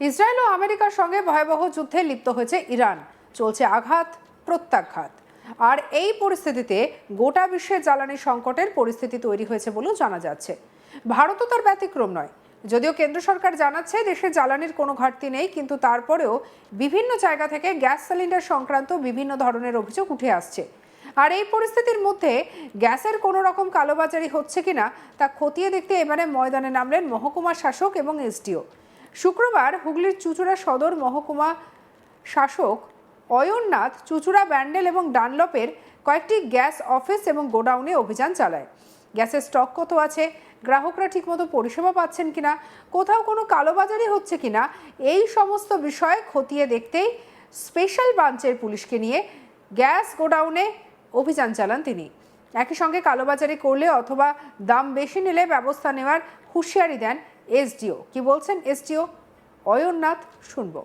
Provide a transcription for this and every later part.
Israel ও আমেরিকার সঙ্গে ভয়াবহ যুদ্ধে লিপ্ত হয়েছে ইরান। চলছে আঘাত প্রত্যাঘাত। আর এই পরিস্থিতিতে গোটা বিশ্বের জ্বালানি সংকটের পরিস্থিতি তৈরি হয়েছে বলেও জানা যাচ্ছে। ভারতও তার ব্যতিক্রম নয়। যদিও কেন্দ্র সরকার জানাচ্ছে দেশে জ্বালানির কোনো ঘাটতি নেই, কিন্তু তারপরেও বিভিন্ন জায়গা থেকে গ্যাস সিলিন্ডার সংক্রান্ত বিভিন্ন ধরনের অভিযোগ উঠে আসছে। আর এই পরিস্থিতির মধ্যে গ্যাসের কোনো রকম কালোবাজারি হচ্ছে কিনা তা খতিয়ে দেখতে এবারে ময়দানে নামলেন মহকুমা শাসক এবং এসডিও। শুক্রবার হুগলির চুঁচুড়া সদর মহকুমা শাসক অয়ননাথ চুঁচুড়া ব্যান্ডেল এবং ডানলপের কয়েকটি গ্যাস অফিস এবং গোডাউনে অভিযান চালায়। গ্যাসের স্টক কত আছে, গ্রাহকরা ঠিকমতো পরিষেবা পাচ্ছেন কিনা, কোথাও কোনো কালোবাজারি হচ্ছে কিনা, এই সমস্ত বিষয় খতিয়ে দেখতেই স্পেশাল ব্রাঞ্চের পুলিশকে নিয়ে গ্যাস গোডাউনে অভিযান চালান তিনি। একই সঙ্গে কালোবাজারি করলে অথবা দাম বেশি নিলে ব্যবস্থা নেওয়ার হুঁশিয়ারি দেন এসডিও। কি বলছেন এসডিও অয়ননাথ, শুনবো।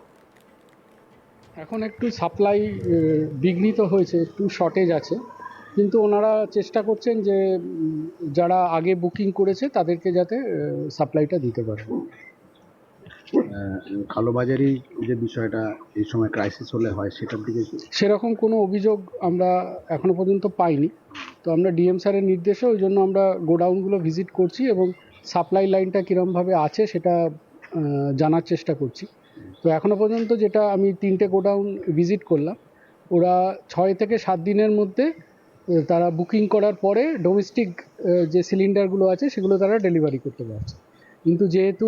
এখন একটু সাপ্লাই বিঘ্নিত হয়েছে, একটু শর্টেজ আছে, কিন্তু ওনারা চেষ্টা করছেন যে যারা আগে বুকিং করেছে তাদেরকে যাতে সাপ্লাইটা দিতে পারে। কালোবাজারি যে বিষয়টা এই সময় ক্রাইসিস হলে হয়, সেটার দিকে সেরকম কোনো অভিযোগ আমরা এখনো পর্যন্ত পাইনি। তো আমরা ডিএম স্যারের নির্দেশে ওই জন্য আমরা গোডাউনগুলো ভিজিট করছি এবং সাপ্লাই লাইনটা কীরকমভাবে আছে সেটা জানার চেষ্টা করছি। তো এখনো পর্যন্ত যেটা আমি 3টে গোডাউন ভিজিট করলাম, ওরা 6 থেকে 7 দিনের মধ্যে তারা বুকিং করার পরে ডোমেস্টিক যে সিলিন্ডারগুলো আছে সেগুলো তারা ডেলিভারি করতে পারছে। কিন্তু যেহেতু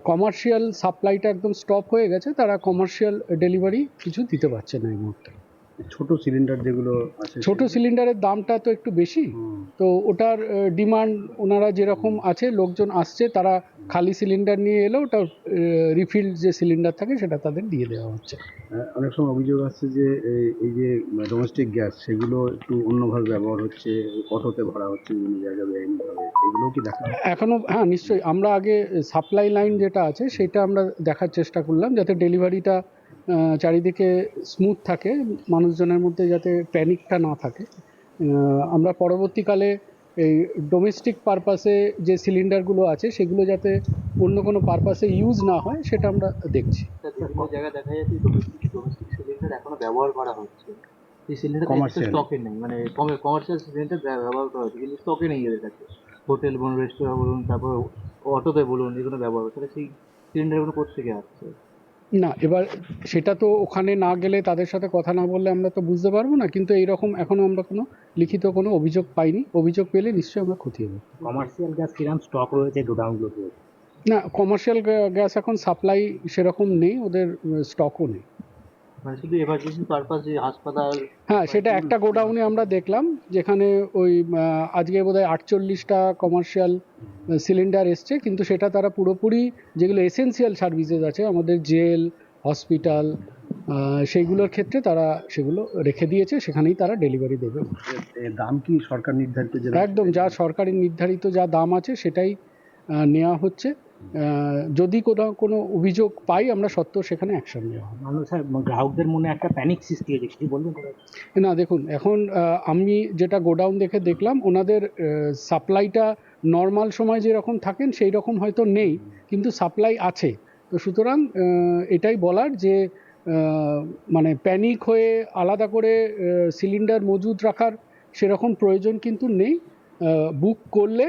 কমার্শিয়াল সাপ্লাইটা একদম স্টপ হয়ে গেছে, তারা কমার্শিয়াল ডেলিভারি কিছু দিতে পারছে না এই মুহূর্তে। ছোট সিলিন্ডার যেগুলো আছে, ছোট সিলিন্ডারের দামটা তো একটু বেশি, তো ওটার ডিমান্ড ওনারা যেরকম আছে, লোকজন আসছে, তারা খালি সিলিন্ডার নিয়ে এলেও ওটা রিফিল যে সিলিন্ডার থাকে সেটা তাদের দিয়ে দেওয়া হচ্ছে। অনেক সময় অভিযোগ আসছে যে এই যে ডোমেস্টিক গ্যাস সেগুলো একটু অন্যভাবে ব্যবহার হচ্ছে, অটোতে ভরা হচ্ছে বিভিন্ন জায়গায় বেআইনিভাবে, এগুলো কি দেখা এখনো? হ্যাঁ, নিশ্চয়ই। আমরা আগে সাপ্লাই লাইন যেটা আছে সেটা আমরা দেখার চেষ্টা করলাম, যাতে ডেলিভারিটা চারিদিকে স্মুথ থাকে, মানুষজনের মধ্যে যাতে প্যানিকটা না থাকে। আমরা পরবর্তীকালে এই ডোমেস্টিক পারপাসে যে সিলিন্ডারগুলো আছে সেগুলো যাতে অন্য কোনো পারপাসে ইউজ না হয় সেটা আমরা দেখছি। বিভিন্ন জায়গায় দেখা যাচ্ছে ডোমেস্টিক সিলিন্ডার এখনো ব্যবহার করা হচ্ছে। এই সিলিন্ডার স্টকে নেই, মানে কমার্শিয়াল সিলিন্ডার ব্যবহার করা হচ্ছে কিন্তু স্টকে নেই এদের কাছে। হোটেল বলুন, রেস্টুরেন্ট বলুন, তারপর অটোতে বলুন, এগুলো ব্যবহার হচ্ছে। তাহলে সেই সিলিন্ডারগুলো কোথেকে আসছে? না, এবার সেটা তো ওখানে না গেলে, তাদের সাথে কথা না বললে আমরা তো বুঝতে পারবো না, কিন্তু এইরকম এখনও আমরা কোনো লিখিত কোনো অভিযোগ পাইনি। অভিযোগ পেলে নিশ্চয়ই আমরা খতিয়ে দেবো। কমার্শিয়াল গ্যাস কিরকম স্টক রয়েছে গোডাউনগুলোতে? না, কমার্শিয়াল গ্যাস এখন সাপ্লাই সেরকম নেই, ওদের স্টকও নেই। মানে শুধু এমার্জেন্সি পারপাস, যে হাসপাতাল। হ্যাঁ, সেটা একটা গোডাউনে আমরা দেখলাম, যেখানে ওই আজকে বোধহয় 48টা কমার্শিয়াল সিলিন্ডার এসছে, কিন্তু সেটা তারা পুরোপুরি যেগুলো এসেন্সিয়াল সার্ভিসেস আছে, আমাদের জেল, হসপিটাল, সেইগুলোর ক্ষেত্রে তারা সেগুলো রেখে দিয়েছে, সেখানেই তারা ডেলিভারি দেবে। দাম কি সরকার নির্ধারিত? একদম, যা সরকারি নির্ধারিত যা দাম আছে সেটাই নেওয়া হচ্ছে। যদি কোনো অভিযোগ পাই আমরা সত্ত্বেও সেখানে অ্যাকশন নেওয়া হবে। স্যার, গ্রাহকদের মনে একটা প্যানিক সৃষ্টি হয়েছে, কিছু বলবেন? না, দেখুন, এখন আমি যেটা গোডাউন দেখলাম, ওনাদের সাপ্লাইটা নর্মাল সময় যেরকম থাকেন সেই রকম হয়তো নেই, কিন্তু সাপ্লাই আছে। তো সুতরাং এটাই বলার যে মানে প্যানিক হয়ে আলাদা করে সিলিন্ডার মজুদ রাখার সেরকম প্রয়োজন কিন্তু নেই। বুক করলে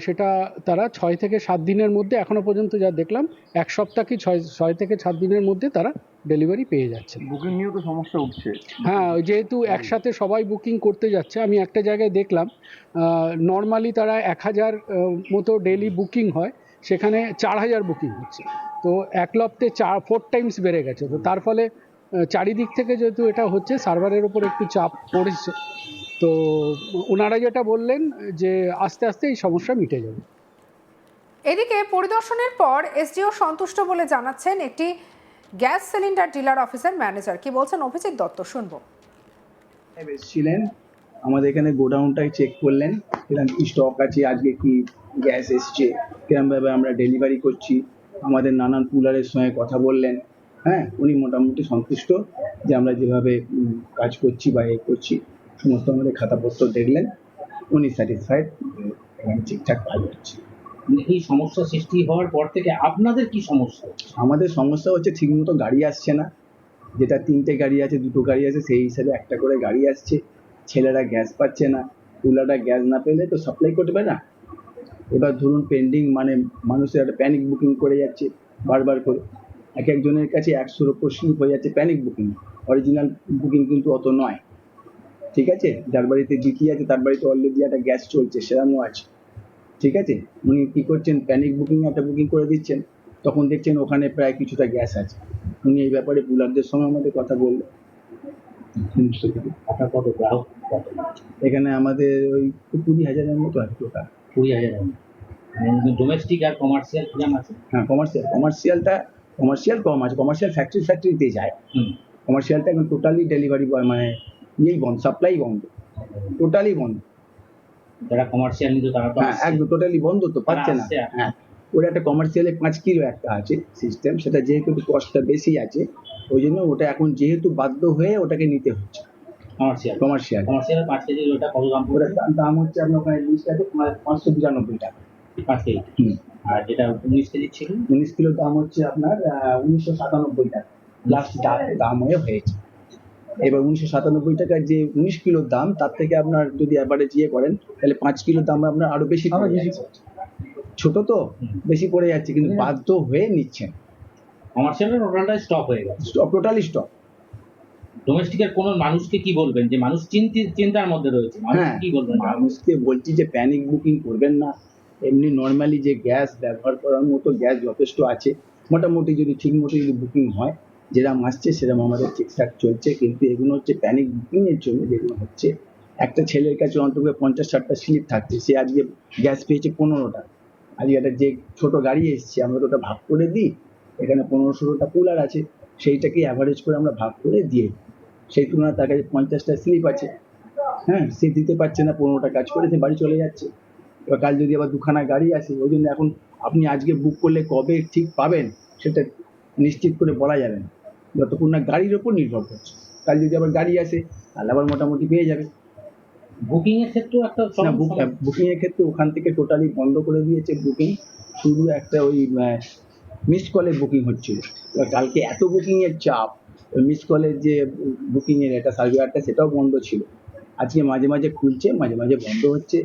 সেটা তারা 6 থেকে 7 দিনের মধ্যে, এখনো পর্যন্ত যা দেখলাম 1 সপ্তাহ কি 6 থেকে 7 দিনের মধ্যে তারা ডেলিভারি পেয়ে যাচ্ছে। বুকিং নিয়েও তো সমস্যা উঠছে। হ্যাঁ, যেহেতু একসাথে সবাই বুকিং করতে যাচ্ছে, আমি একটা জায়গায় দেখলাম নর্মালি তারা 1000 মতো ডেইলি বুকিং হয়, সেখানে 4000 বুকিং হচ্ছে। তো এক লপ্তে 4 টাইমস বেড়ে গেছে। তো তার ফলে চারিদিক থেকে যেহেতু এটা হচ্ছে, সার্ভারের উপর একটু চাপ পড়েছে। তো ওনারা যেটা বললেন যে আস্তে আস্তে এই সমস্যা মিটে যাবে। এদিকে পরিদর্শনের পর এসডিও সন্তুষ্ট বলে জানাচ্ছেন একটি গ্যাস সিলিন্ডার ডিলার অফিসের ম্যানেজার। কি বলছেন অভিজিৎ দত্ত, শুনবো। এসেছিলেন, আমাদের এখানে গোডাউনটাই চেক করলেন, এখানে কি স্টক আছে, আজকে কি গ্যাস এসছে, কিরমভাবে আমরা ডেলিভারি করছি, আমাদের নানান পুলারের সঙ্গে কথা বললেন। হ্যাঁ, উনি মোটামুটি সন্তুষ্ট যে আমরা যেভাবে কাজ করছি বা করছি, সমস্ত আমাদের খাতাপত্র দেখলেন, উনি স্যাটিসফাইড, এখানে ঠিকঠাক কাজ হচ্ছে। এই সমস্যা সৃষ্টি হওয়ার পর থেকে আপনাদের কি সমস্যা হচ্ছে? আমাদের সমস্যা হচ্ছে ঠিকমতো গাড়ি আসছে না, যেটা 3টে গাড়ি আছে 2টো গাড়ি আছে সেই হিসাবে একটা করে গাড়ি আসছে, ছেলেরা গ্যাস পাচ্ছে না, কুলাররা গ্যাস না পেলে তো সাপ্লাই করবে না। এবার ধরুন পেন্ডিং মানে মানুষের একটা প্যানিক বুকিং করে যাচ্ছে বারবার করে, এক একজনের কাছে 100-র উপর স্লিপ হয়ে যাচ্ছে প্যানিক বুকিং, অরিজিনাল বুকিং কিন্তু অত নয়। ঠিক আছে, যার বাড়িতে জিটি আছে তার বাড়িতে অলরেডি একটা গ্যাস চলছে, সেরামও আছে। ঠিক আছে, উনি কী করছেন, প্যানিক বুকিং একটা বুকিং করে দিচ্ছেন, তখন দেখছেন ওখানে প্রায় কিছুটা গ্যাস আছে। উনি এই ব্যাপারে পুলারদের সঙ্গে আমাদের কথা বললেন। আপনার কত গ্রাহক কত? এখানে আমাদের ওই 20,000-এর মতো আছে টোটাল। 20,000 ডোমেস্টিক আর কমার্শিয়াল কিরাম আছে? হ্যাঁ, কমার্শিয়াল কম আছে, কমার্শিয়াল ফ্যাক্টরিতে যায়। হুম। কমার্শিয়ালটা এখন টোটালি ডেলিভারি বয় মানে ইয়েই বন্ধ, সাপ্লাই বন্ধ, টোটালি বন্ধ। যারা কমার্শিয়াল নিত তারা তো হ্যাঁ, আসছে। একদম টোটালি বন্ধ তো, পাচ্ছে না। আসছে আর। হ্যাঁ, ওর একটা কমার্শিয়ালে 5 কিলো একটা আছে সিস্টেম, সেটা যেহেতু কস্টটা বেশি আছে ওই জন্য ওটা এখন যেহেতু বাধ্য হয়ে ওটাকে নিতে হচ্ছে। কমার্শিয়াল কমার্শিয়াল 5 কেজি ওটা কত দাম ওটার পড়বে? দাম হচ্ছে আপনার ওখানে লিস্ট আছে 595 টাকা। 5 কেজি। হুম। আর যেটা 19 কেজি ছিল 19 কিলোর দাম হচ্ছে আপনার 1997 টাকা লাস্ট দাম হয়েছে। এবার 1997 টাকার যে 19 কিলোর দাম, তার থেকে আপনার যদি অ্যাভারেজ ইয়ে করেন তাহলে 5 কিলোর দাম আপনার আরো বেশি পড়ে যাচ্ছে। ছোট তো বেশি পড়ে যাচ্ছে, কিন্তু বাধ্য হয়ে নিচ্ছেন। কমার্শিয়ালের টোটালটাই স্টপ হয়ে গেছে। Stop, totally stop. ডোমেস্টিকের কোন মানুষকে কি বলবেন যে মানুষ চিন্তার মধ্যে রয়েছে, মানুষ হ্যাঁ, কি বলবেন? মানুষকে বলছি যে প্যানিক বুকিং করবেন না, এমনি নর্মালি যে গ্যাস ব্যবহার করার মতো গ্যাস যথেষ্ট আছে, মোটামুটি যদি ঠিক মতো যদি বুকিং হয়, যেরকম আসছে সেরকম আমাদের ঠিকঠাক চলছে। কিন্তু এগুলো হচ্ছে প্যানিক বুকিংয়ের জন্য যেগুলো হচ্ছে, একটা ছেলের কাছে অন্তত 50-60টা স্লিপ থাকছে, সে আজকে গ্যাস পেয়েছে 15টা। আজকে একটা যে ছোট গাড়ি এসছে আমরা তো ওটা ভাগ করে দিই, এখানে 15-16টা কুলার আছে, সেইটাকে অ্যাভারেজ করে আমরা ভাগ করে দিয়ে দিই। সেই তুলনায় তার কাছে 50টা স্লিপ আছে, হ্যাঁ, সে দিতে পারছে না, 15টা কাজ করে সে বাড়ি চলে যাচ্ছে। এবার কাল যদি আবার 2খানা গাড়ি আসে, ওই জন্য এখন আপনি আজকে বুক করলে কবে ঠিক পাবেন সেটা নিশ্চিত করে বলা যাবে না, যতক্ষণ না গাড়ির ওপর নির্ভর করছে। কাল যদি আবার গাড়ি আসে তাহলে আবার মোটামুটি পেয়ে যাবে। বুকিং এর ক্ষেত্রেও একটা না, বুকিং এর ক্ষেত্রে ওখান থেকে টোটালি বন্ধ করে দিয়েছে বুকিং, শুধু একটা ওই মিসড কলের বুকিং হচ্ছিল। এবার কালকে এত বুকিং এর চাপ, ওই মিসড কলের যে বুকিং এর একটা সার্ভারটা সেটাও বন্ধ ছিল, আজকে মাঝে মাঝে খুলছে মাঝে মাঝে বন্ধ হচ্ছে।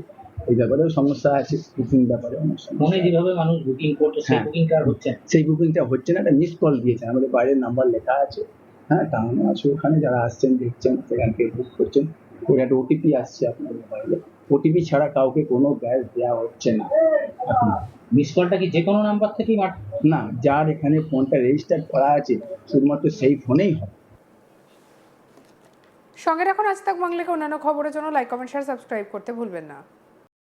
এই ব্যাপারেও সমস্যা আছে, বুকিং ব্যাপারে অনেক সমস্যা। ফোনে যেভাবে মানুষ বুকিং করছে সেই হ্যাঁ। বুকিংটা আর হচ্ছে না। সেই বুকিংটা হচ্ছে না, একটা মিসড কল দিয়েছে, আমাদের বাইরের নাম্বার লেখা আছে, হ্যাঁ, টাঙানো আছে ওখানে, যারা আসছেন দেখছেন সেখান থেকে বুক করছেন, ওর একটা ওটিপি আসছে আপনার মোবাইলে, ওটিপি ছাড়া কাউকে কোনো গ্যাস দেওয়া হচ্ছে না এখন। মিস কলটা কি যে কোনো নাম্বার থেকেই না, যার এখানে ফোনটা রেজিস্টার করা আছে শুধুমাত্র সেই ফোনেই হয়। সঙ্গে রাখুন আজ তাক বাংলাকে অন্যান্য খবরের জন্য লাইক কমেন্ট শেয়ার সাবস্ক্রাইব করতে ভুলবেন না।